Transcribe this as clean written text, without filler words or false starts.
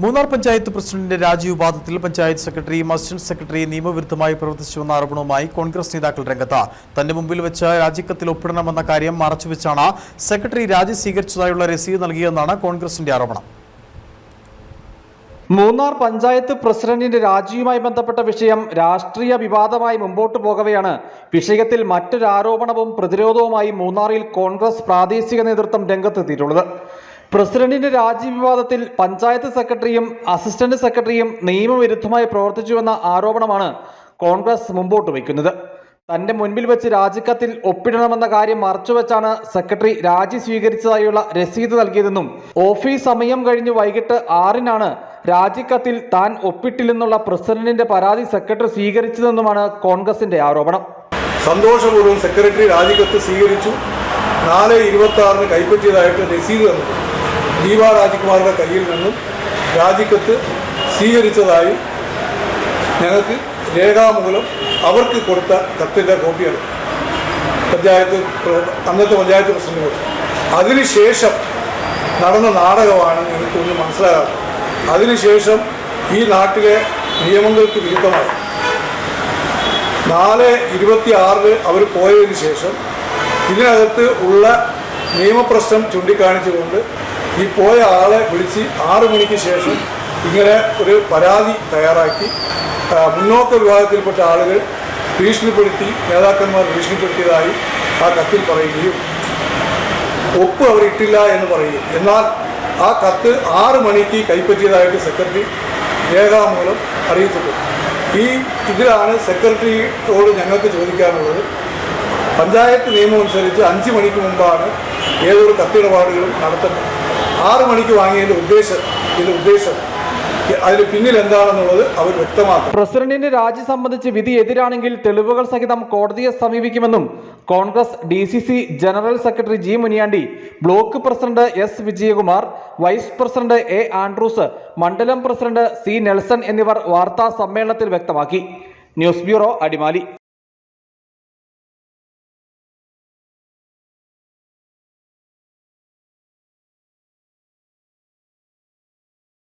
മൂന്നാർ പഞ്ചായത്ത് പ്രസിഡന്റിന്റെ രാജിവിവാദത്തിൽ പഞ്ചായത്ത് സെക്രട്ടറിയും അസിസ്റ്റന്റ് സെക്രട്ടറിയും നിയമവിരുദ്ധമായി പ്രവർത്തിച്ചുവെന്ന ആരോപണവുമായി കോൺഗ്രസ് നേതാക്കൾ രംഗത്ത്. തന്റെ മുമ്പിൽ വെച്ച് രാജിക്കത്തിൽ ഒപ്പിടണമെന്ന കാര്യം മറച്ചുവെച്ചാണ് സെക്രട്ടറി രാജി സ്വീകരിച്ചതായുള്ള രസീത് നൽകിയെന്നാണ് കോൺഗ്രസിന്റെ ആരോപണം. മൂന്നാർ പഞ്ചായത്ത് പ്രസിഡന്റിന്റെ രാജിയുമായി ബന്ധപ്പെട്ട വിഷയം രാഷ്ട്രീയ വിവാദമായി മുമ്പോട്ട് പോകവെയാണ് വിഷയത്തിൽ മറ്റൊരു ആരോപണവും പ്രതിരോധവുമായി മൂന്നാറിൽ കോൺഗ്രസ് പ്രാദേശിക നേതൃത്വം രംഗത്തെത്തിയിട്ടുള്ളത്. പ്രസിഡന്റിന്റെ രാജി വിവാദത്തിൽ പഞ്ചായത്ത് സെക്രട്ടറിയും അസിസ്റ്റന്റ് സെക്രട്ടറിയും നിയമവിരുദ്ധമായി പ്രവർത്തിച്ചുവെന്ന ആരോപണമാണ് കോൺഗ്രസ് മുമ്പോട്ട് വയ്ക്കുന്നത്. തന്റെ മുൻപിൽ വെച്ച് രാജിക്കത്തിൽ ഒപ്പിടണമെന്ന കാര്യം മറച്ചുവെച്ചാണ് സെക്രട്ടറി രാജി സ്വീകരിച്ചതായുള്ള രസീത് നൽകിയതെന്നും ഓഫീസ് സമയം കഴിഞ്ഞ് വൈകിട്ട് 6-നാണ് രാജിക്കത്തിൽ താൻ ഒപ്പിട്ടില്ലെന്നുള്ള പ്രസിഡന്റിന്റെ പരാതി സെക്രട്ടറി സ്വീകരിച്ചതെന്നുമാണ് കോൺഗ്രസിന്റെ ആരോപണം. സന്തോഷപൂർവ്വം സെക്രട്ടറി രാജിക്കത്ത് സ്വീകരിച്ചു. 4/26 കൈപ്പറ്റിയതായിട്ട് രസീത് തന്നു. ദീപ രാജ്കുമാറിന്റെ കയ്യിൽ നിന്നും രാജിക്കത്ത് സ്വീകരിച്ചതായി ഞങ്ങൾക്ക് രേഖാമൂലം അവർക്ക് കൊടുത്ത കത്തിൻ്റെ കോപ്പിയാണ് അന്നത്തെ പഞ്ചായത്ത് പ്രസിഡന്റ് കൊടുത്തത്. അതിനുശേഷം നടന്ന നാടകമാണ് ഞങ്ങൾക്കൊന്ന് മനസ്സിലാകാറ്. അതിനുശേഷം ഈ നാട്ടിലെ നിയമങ്ങൾക്ക് വിരുദ്ധമായി 4/26 അവർ പോയതിനു ശേഷം ഇതിനകത്ത് ഉള്ള നിയമപ്രശ്നം ചൂണ്ടിക്കാണിച്ചുകൊണ്ട് ഈ പോയ ആളെ വിളിച്ച് 6 മണിക്ക് ശേഷം ഇങ്ങനെ ഒരു പരാതി തയ്യാറാക്കി മുന്നോക്ക വിഭാഗത്തിൽപ്പെട്ട ആളുകൾ ഭീഷണിപ്പെടുത്തി, നേതാക്കന്മാർ ഭീഷണിപ്പെടുത്തിയതായി ആ കത്തിൽ പറയുകയും ഒപ്പ് അവർ ഇട്ടില്ല എന്ന് പറയുകയും, എന്നാൽ ആ കത്ത് 6 മണിക്ക് കൈപ്പറ്റിയതായിട്ട് സെക്രട്ടറി രേഖാമൂലം അറിയിച്ചിട്ടുണ്ട്. ഇതിലാണ് സെക്രട്ടറിയോട് ഞങ്ങൾക്ക് ചോദിക്കാനുള്ളത്. പഞ്ചായത്ത് നിയമം അനുസരിച്ച് 5 മണിക്ക് മുമ്പാണ് ഏതൊരു കത്തിടപാടുകളും നടത്തുന്നത്. 6 മണിക്ക് വാങ്ങിയതിൻ്റെ ഉദ്ദേശം അതിന് പിന്നിൽ എന്താണെന്നുള്ളത് അവർ വ്യക്തമാക്കും. പ്രസിഡന്റിന്റെ രാജി സംബന്ധിച്ച് വിധി എതിരാണെങ്കിൽ തെളിവുകൾ സഹിതം കോടതിയെ സമീപിക്കുമെന്നും Congress DCC general secretary G. Muniyandi, block president S. Vijayakumar, vice president A. Andrews, മണ്ഡലം പ്രസിഡന്റ് C. നെൽസൺ എന്നിവർ വാർത്താ സമ്മേളനത്തിൽ വ്യക്തമാക്കി. News bureau, Adimali.